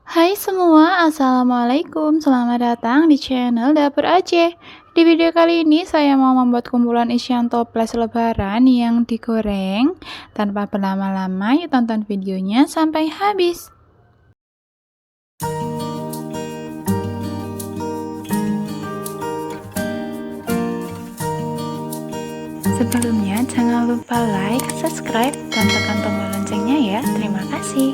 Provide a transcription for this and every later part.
Hai semua, assalamualaikum. Selamat datang di channel Dapur Aceh. Di video kali ini saya mau membuat kumpulan isian toples lebaran yang digoreng. Tanpa berlama-lama, yuk tonton videonya sampai habis. Sebelumnya jangan lupa like, subscribe, dan tekan tombol loncengnya ya. Terima kasih.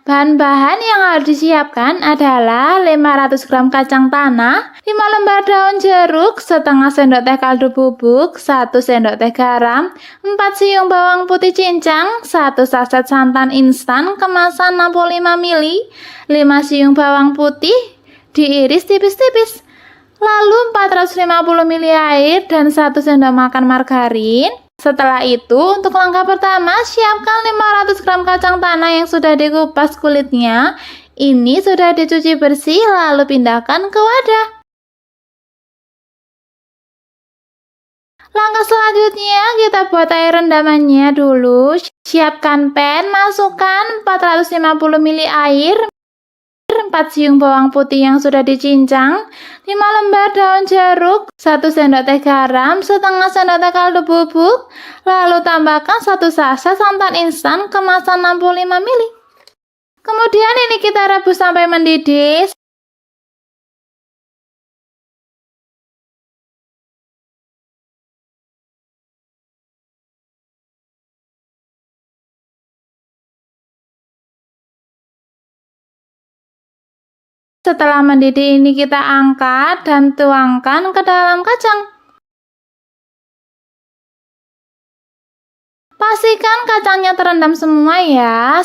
Bahan-bahan yang harus disiapkan adalah 500 gram kacang tanah, 5 lembar daun jeruk, setengah sendok teh kaldu bubuk, 1 sendok teh garam, 4 siung bawang putih cincang, 1 saset santan instan kemasan 65 ml, 5 siung bawang putih diiris tipis-tipis, lalu 450 ml air dan 1 sendok makan margarin. Setelah itu, untuk langkah pertama, siapkan 500 gram kacang tanah yang sudah dikupas kulitnya. Ini sudah dicuci bersih, lalu pindahkan ke wadah. Langkah selanjutnya, kita buat air rendamannya dulu. Siapkan pan, masukkan 450 ml air, 4 siung bawang putih yang sudah dicincang, 5 lembar daun jeruk, 1 sendok teh garam, setengah sendok teh kaldu bubuk, lalu tambahkan 1 saset santan instan kemasan 65 ml. Kemudian ini kita rebus sampai mendidih. Setelah mendidih ini kita angkat dan tuangkan ke dalam kacang. Pastikan kacangnya terendam semua ya.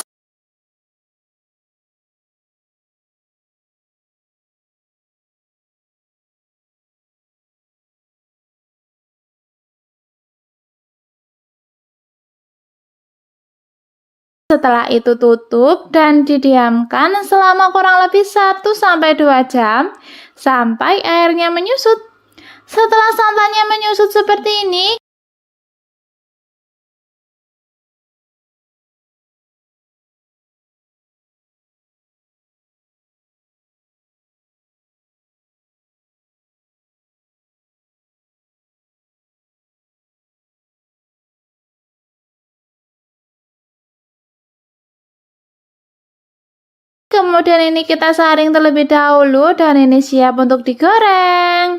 Setelah itu tutup dan didiamkan selama kurang lebih 1-2 jam sampai airnya menyusut. Setelah santannya menyusut seperti ini, kemudian ini kita saring terlebih dahulu dan ini siap untuk digoreng.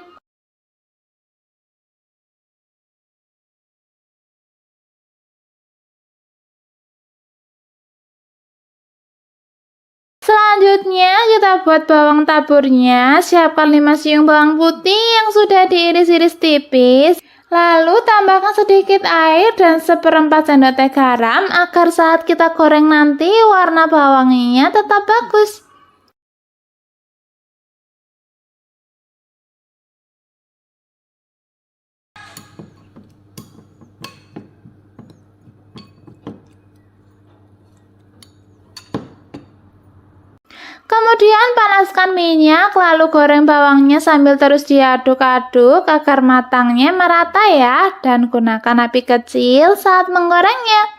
Selanjutnya kita buat bawang taburnya. Siapkan 5 siung bawang putih yang sudah diiris-iris tipis. Lalu tambahkan sedikit air dan 1/4 sendok teh garam agar saat kita goreng nanti warna bawangnya tetap bagus. Kemudian panaskan minyak, lalu goreng bawangnya sambil terus diaduk-aduk agar matangnya merata ya, dan gunakan api kecil saat menggorengnya.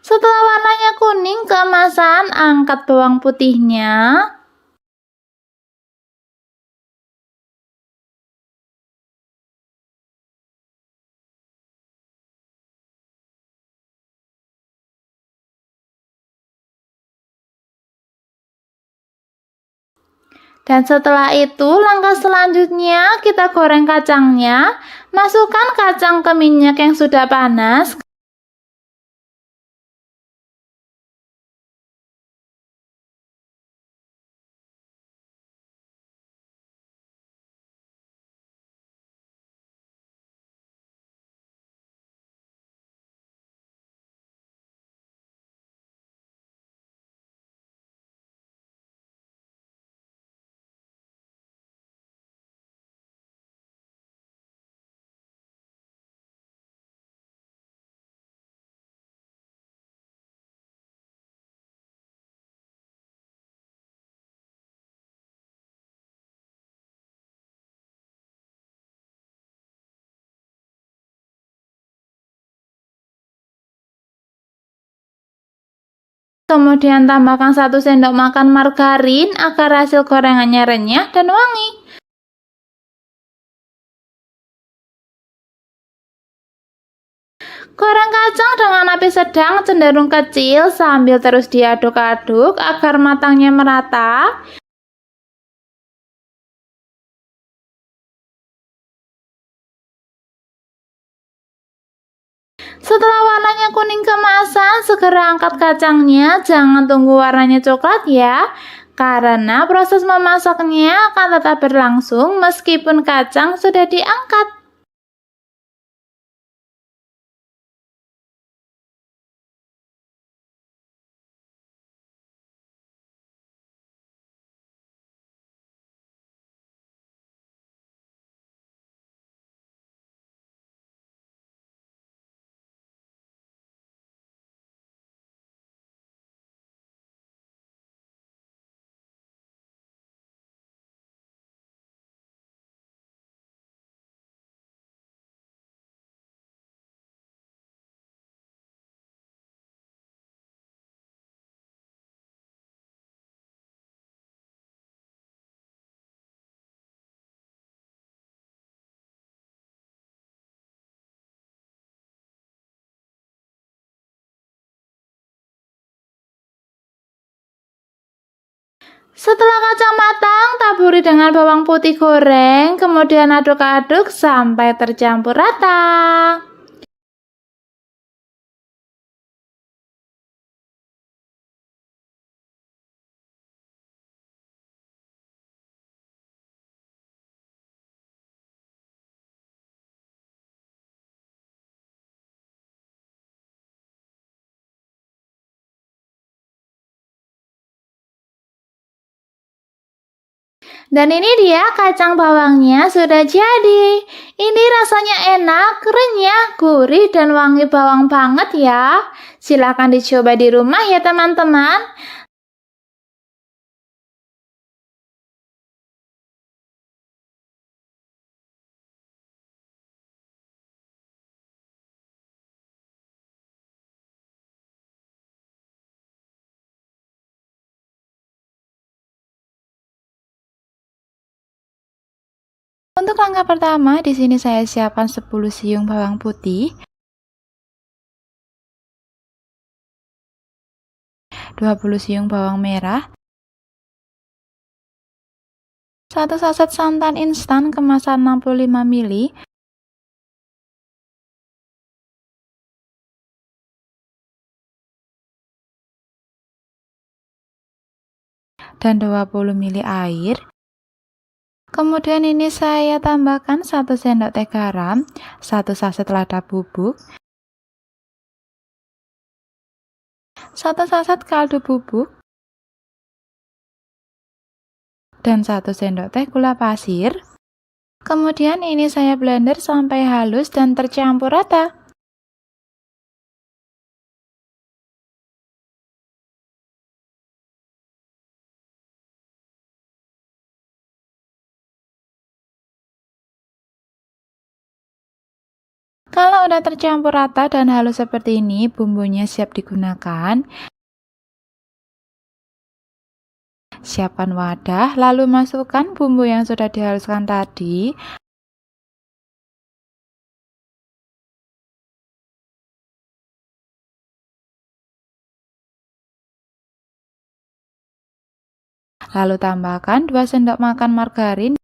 Setelah warnanya kuning keemasan, angkat bawang putihnya. Dan setelah itu, langkah selanjutnya kita goreng kacangnya. Masukkan kacang ke minyak yang sudah panas. kemudian tambahkan 1 sendok makan margarin agar hasil gorengannya renyah dan wangi. Goreng kacang dengan api sedang cenderung kecil sambil terus diaduk-aduk agar matangnya merata. Setelah warnanya kuning keemasan, segera angkat kacangnya. Jangan tunggu warnanya coklat ya, karena proses memasaknya akan tetap berlangsung meskipun kacang sudah diangkat. Setelah kacang matang, taburi dengan bawang putih goreng, kemudian aduk-aduk sampai tercampur rata. Dan ini dia kacang bawangnya sudah jadi. Ini rasanya enak, renyah, gurih, dan wangi bawang banget ya. Silahkan dicoba di rumah ya teman-teman. Untuk langkah pertama, di sini saya siapkan 10 siung bawang putih, 20 siung bawang merah, 1 saset santan instan kemasan 65 ml, dan 20 ml air. Kemudian ini saya tambahkan 1 sendok teh garam, 1 saset lada bubuk, 1 saset kaldu bubuk, dan 1 sendok teh gula pasir. Kemudian ini saya blender sampai halus dan tercampur rata. Kalau udah tercampur rata dan halus seperti ini, bumbunya siap digunakan. Siapkan wadah, lalu masukkan bumbu yang sudah dihaluskan tadi. Lalu tambahkan 2 sendok makan margarin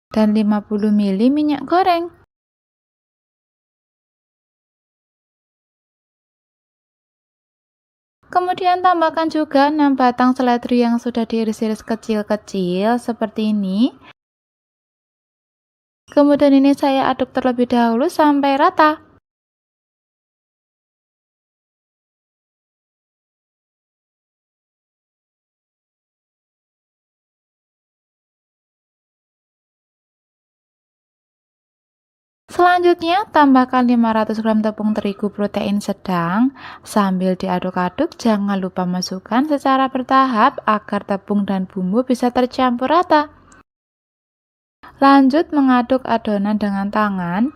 dan 50 ml minyak goreng. Kemudian tambahkan juga 6 batang seledri yang sudah diiris-iris kecil-kecil seperti ini. Kemudian ini saya aduk terlebih dahulu sampai rata. Selanjutnya, tambahkan 500 gram tepung terigu protein sedang. Sambil diaduk-aduk, jangan lupa masukkan secara bertahap agar tepung dan bumbu bisa tercampur rata. Lanjut mengaduk adonan dengan tangan.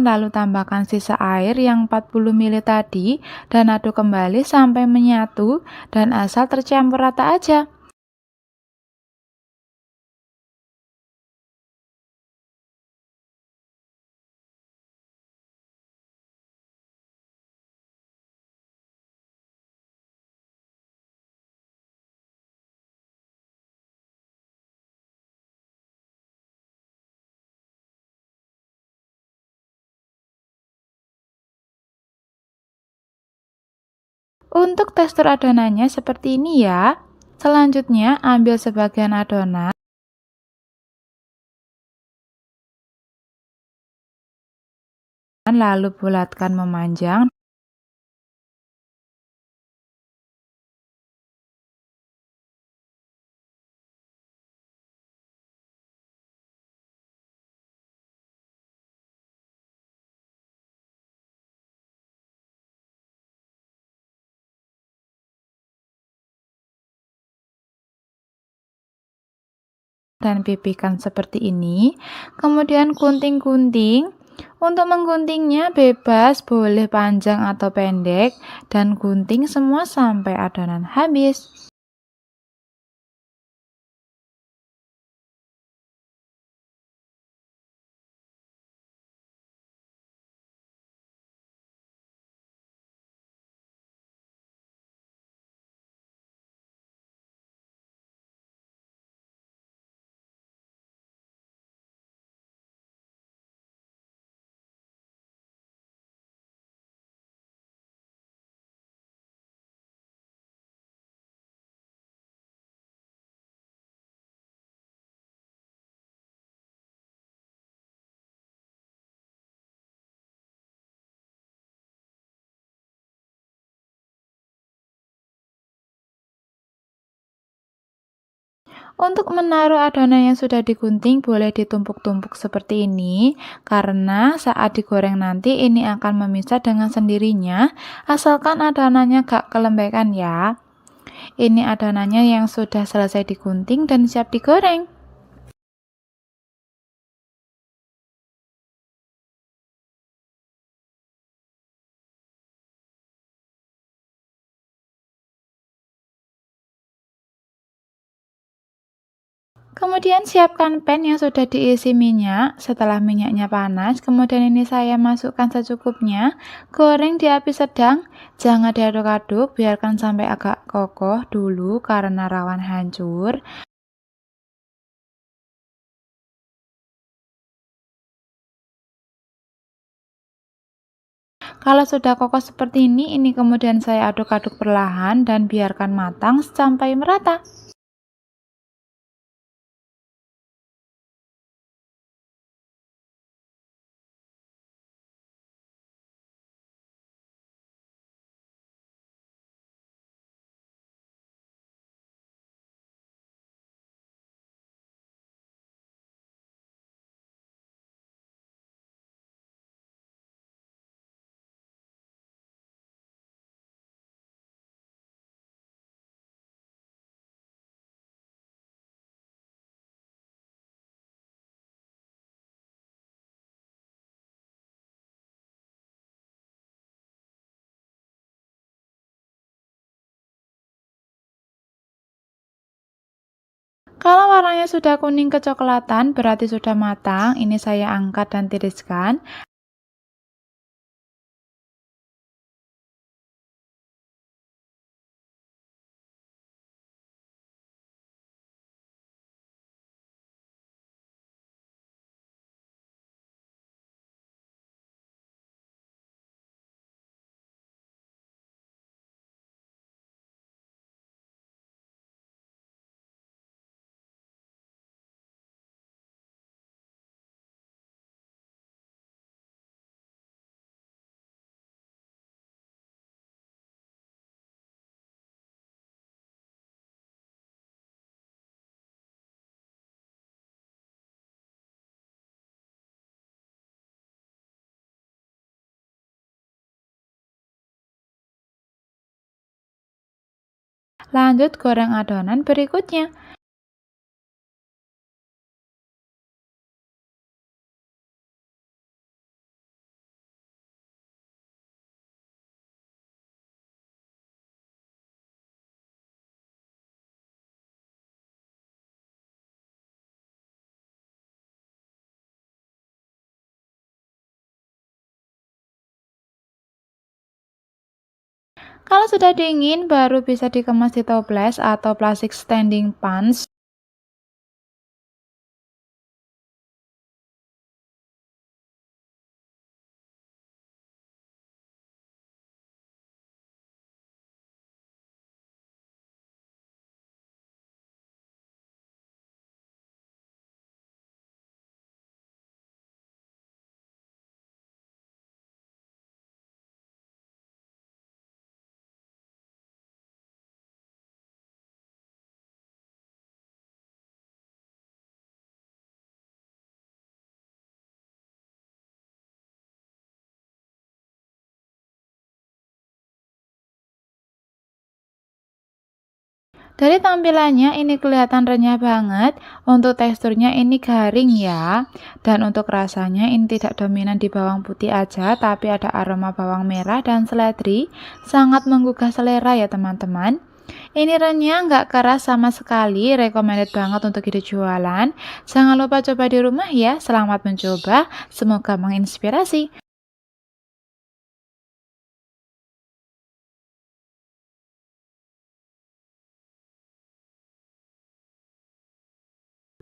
lalu tambahkan sisa air yang 40 ml tadi dan aduk kembali sampai menyatu dan asal tercampur rata aja. Untuk tekstur adonannya seperti ini ya. Selanjutnya ambil sebagian adonan, lalu bulatkan memanjang dan pipihkan seperti ini. Kemudian gunting-gunting. Untuk mengguntingnya bebas, boleh panjang atau pendek, dan gunting semua sampai adonan habis. Untuk menaruh adonan yang sudah digunting boleh ditumpuk-tumpuk seperti ini, karena saat digoreng nanti ini akan memisah dengan sendirinya, asalkan adonannya gak kelembekan ya. Ini adonannya yang sudah selesai digunting dan siap digoreng. Kemudian siapkan pan yang sudah diisi minyak. Setelah minyaknya panas, kemudian ini saya masukkan secukupnya. Goreng di api sedang, jangan diaduk-aduk, biarkan sampai agak kokoh dulu karena rawan hancur. Kalau sudah kokoh seperti ini kemudian saya aduk-aduk perlahan dan biarkan matang sampai merata. Kalau warnanya sudah kuning kecoklatan, berarti sudah matang. Ini saya angkat dan tiriskan. Lanjut goreng adonan berikutnya. Kalau sudah dingin, baru bisa dikemas di toples atau plastik standing pans. Dari tampilannya ini kelihatan renyah banget, untuk teksturnya ini garing ya. Dan untuk rasanya ini tidak dominan di bawang putih aja, tapi ada aroma bawang merah dan seledri, sangat menggugah selera ya teman-teman. Ini renyah, nggak keras sama sekali, recommended banget untuk ide jualan. Jangan lupa coba di rumah ya, selamat mencoba, semoga menginspirasi.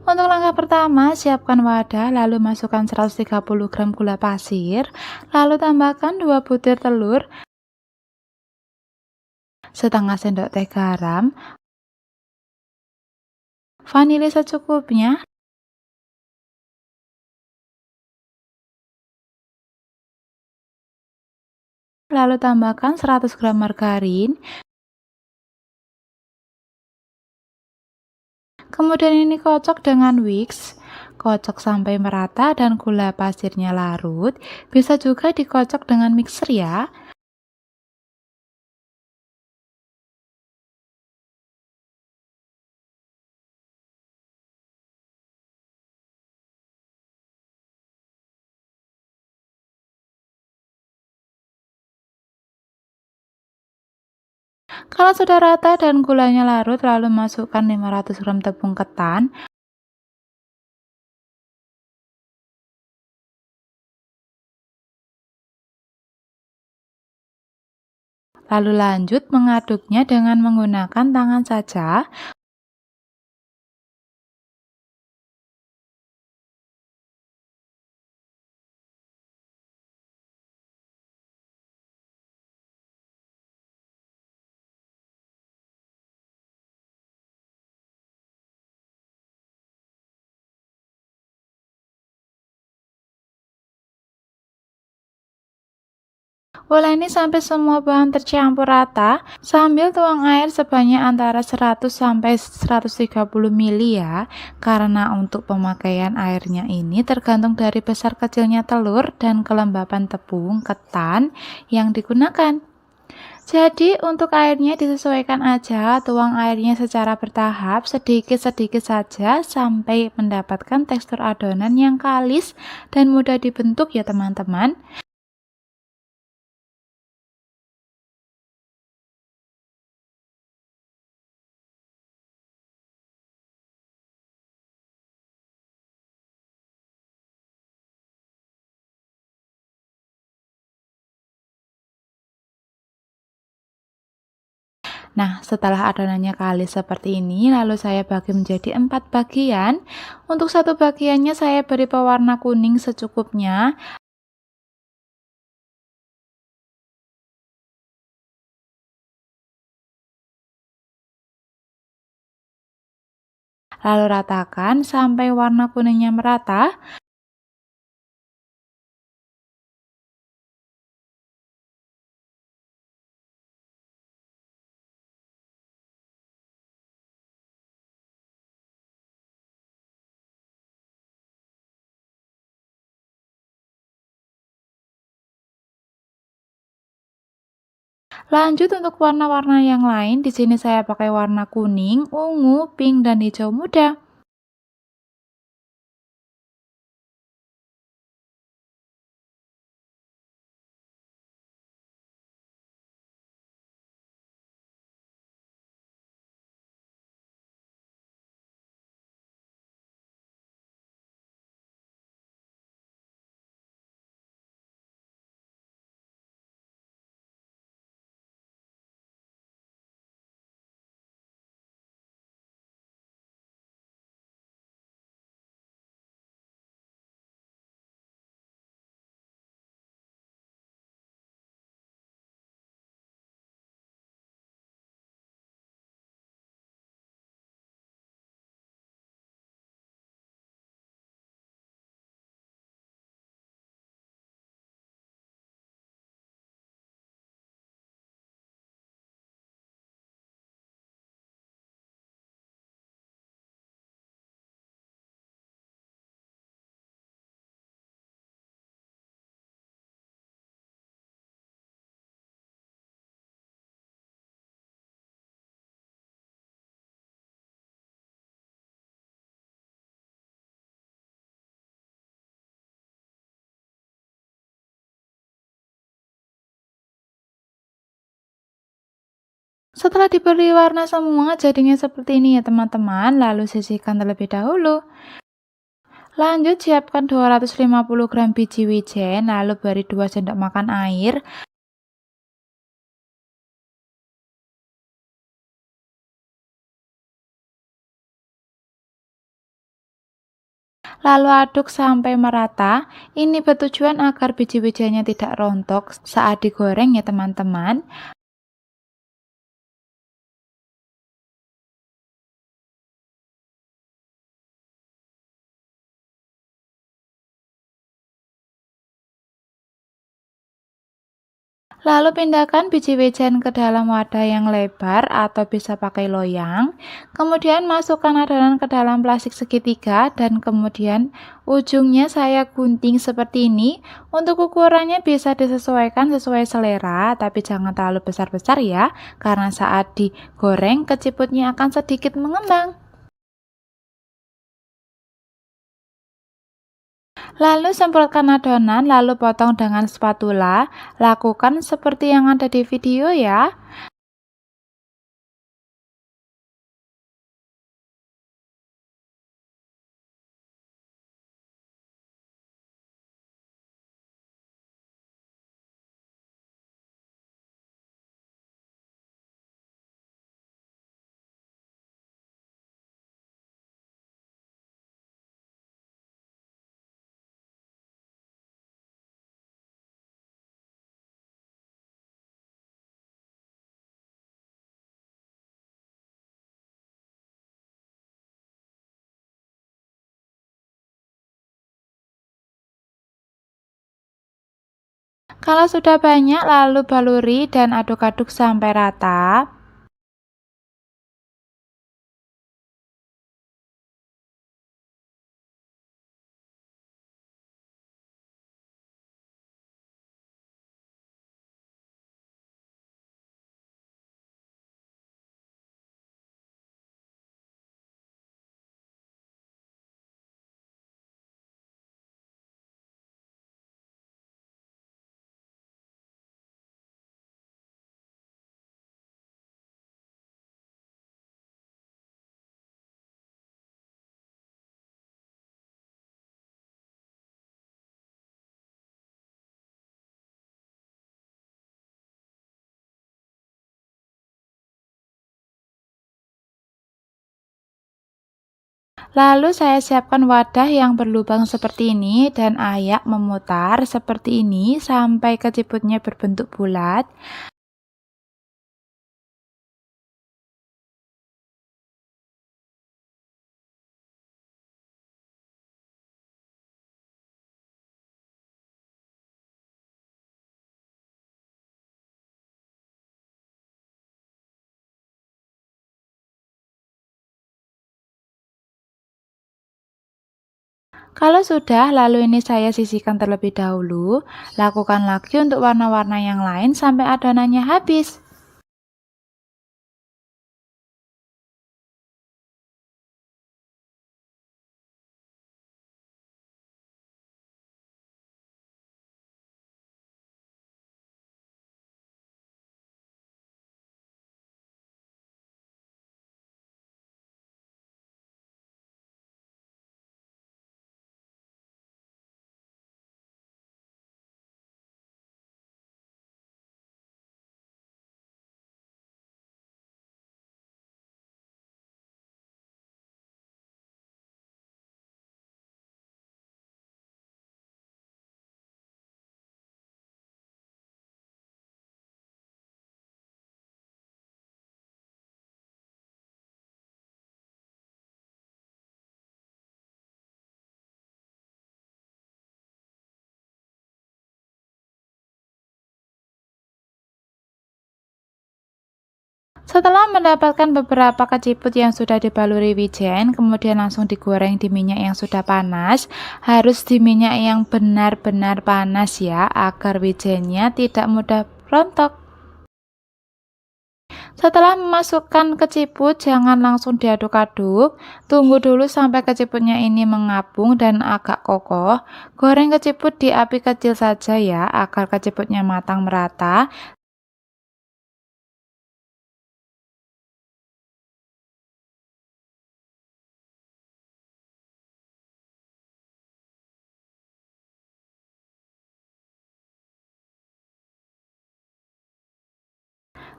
Untuk langkah pertama, siapkan wadah, lalu masukkan 130 gram gula pasir, lalu tambahkan 2 butir telur, setengah sendok teh garam, vanili secukupnya, lalu tambahkan 100 gram margarin, kemudian ini kocok dengan whisk, kocok sampai merata dan gula pasirnya larut, bisa juga dikocok dengan mixer ya. Kalau sudah rata dan gulanya larut, lalu masukkan 500 gram tepung ketan, lalu lanjut mengaduknya dengan menggunakan tangan saja. Uleni sampai semua bahan tercampur rata, sambil tuang air sebanyak antara 100 sampai 130 ml ya. Karena untuk pemakaian airnya ini tergantung dari besar kecilnya telur dan kelembapan tepung ketan yang digunakan. Jadi untuk airnya disesuaikan aja, tuang airnya secara bertahap, sedikit-sedikit saja sampai mendapatkan tekstur adonan yang kalis dan mudah dibentuk ya teman-teman. Nah, setelah adonannya kalis seperti ini, lalu saya bagi menjadi 4 bagian. Untuk satu bagiannya saya beri pewarna kuning secukupnya, lalu ratakan sampai warna kuningnya merata. Lanjut untuk warna-warna yang lain, di sini saya pakai warna kuning, ungu, pink, dan hijau muda. Setelah diberi warna semua, jadinya seperti ini ya teman-teman, lalu sisihkan terlebih dahulu. Lanjut siapkan 250 gram biji wijen, lalu beri 2 sendok makan air. Lalu aduk sampai merata. Ini bertujuan agar biji wijennya tidak rontok saat digoreng ya teman-teman. Lalu pindahkan biji wijen ke dalam wadah yang lebar atau bisa pakai loyang. Kemudian masukkan adonan ke dalam plastik segitiga dan kemudian ujungnya saya gunting seperti ini. Untuk ukurannya bisa disesuaikan sesuai selera, tapi jangan terlalu besar-besar ya, karena saat digoreng keciputnya akan sedikit mengembang. Lalu semprotkan adonan, lalu potong dengan spatula. Lakukan seperti yang ada di video ya. Kalau sudah banyak, lalu baluri dan aduk-aduk sampai rata. Lalu saya siapkan wadah yang berlubang seperti ini dan ayak memutar seperti ini sampai keciputnya berbentuk bulat. Kalau sudah, lalu ini saya sisihkan terlebih dahulu. Lakukan lagi untuk warna-warna yang lain sampai adonannya habis. Setelah mendapatkan beberapa keciput yang sudah dibaluri wijen, kemudian langsung digoreng di minyak yang sudah panas. Harus di minyak yang benar-benar panas ya, agar wijennya tidak mudah rontok. Setelah memasukkan keciput, jangan langsung diaduk-aduk. Tunggu dulu sampai keciputnya ini mengapung dan agak kokoh. Goreng keciput di api kecil saja ya, agar keciputnya matang merata.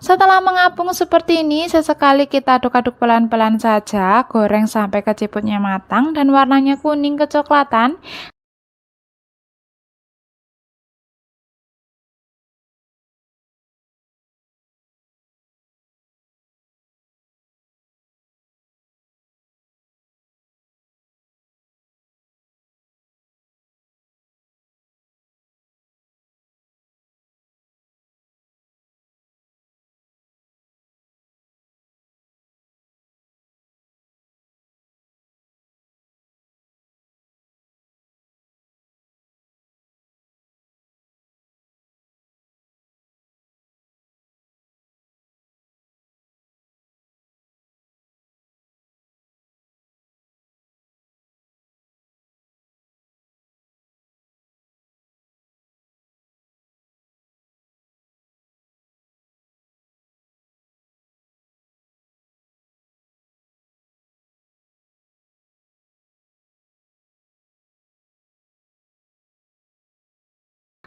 Setelah mengapung seperti ini, sesekali kita aduk-aduk pelan-pelan saja, goreng sampai keciputnya matang dan warnanya kuning kecoklatan.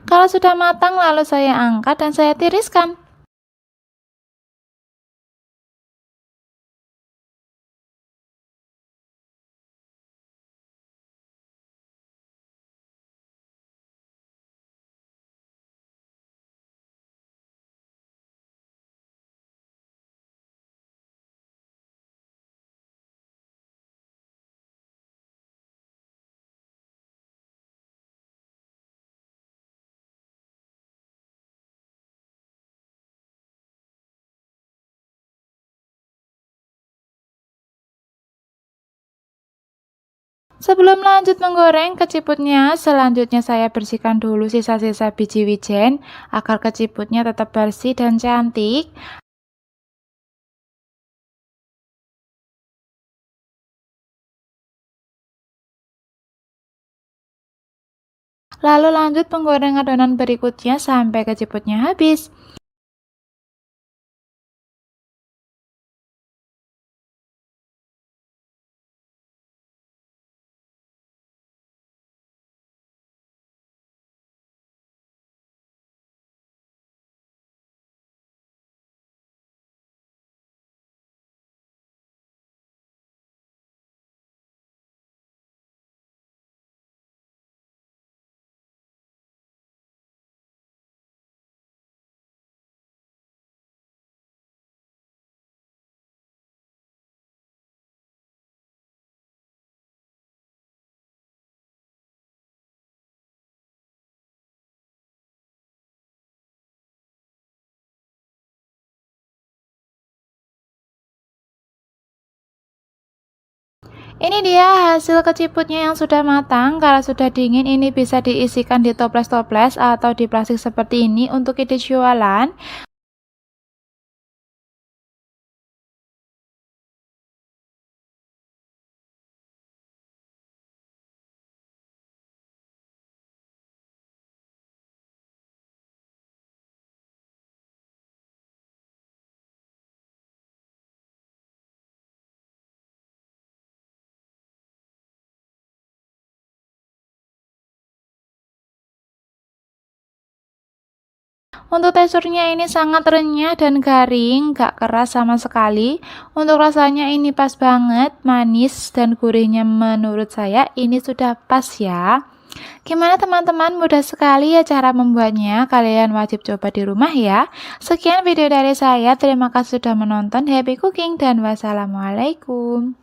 Kalau sudah matang, lalu saya angkat dan saya tiriskan. Sebelum lanjut menggoreng keciputnya, selanjutnya saya bersihkan dulu sisa-sisa biji wijen agar keciputnya tetap bersih dan cantik. Lalu lanjut menggoreng adonan berikutnya sampai keciputnya habis. Ini dia hasil keciputnya yang sudah matang. Kalau sudah dingin, ini bisa diisikan di toples-toples atau di plastik seperti ini untuk ide jualan. Untuk teksturnya ini sangat renyah dan garing, gak keras sama sekali. Untuk rasanya ini pas banget, manis dan gurihnya menurut saya ini sudah pas ya. Gimana teman-teman, mudah sekali ya cara membuatnya, kalian wajib coba di rumah ya. Sekian video dari saya, terima kasih sudah menonton, happy cooking dan wassalamualaikum.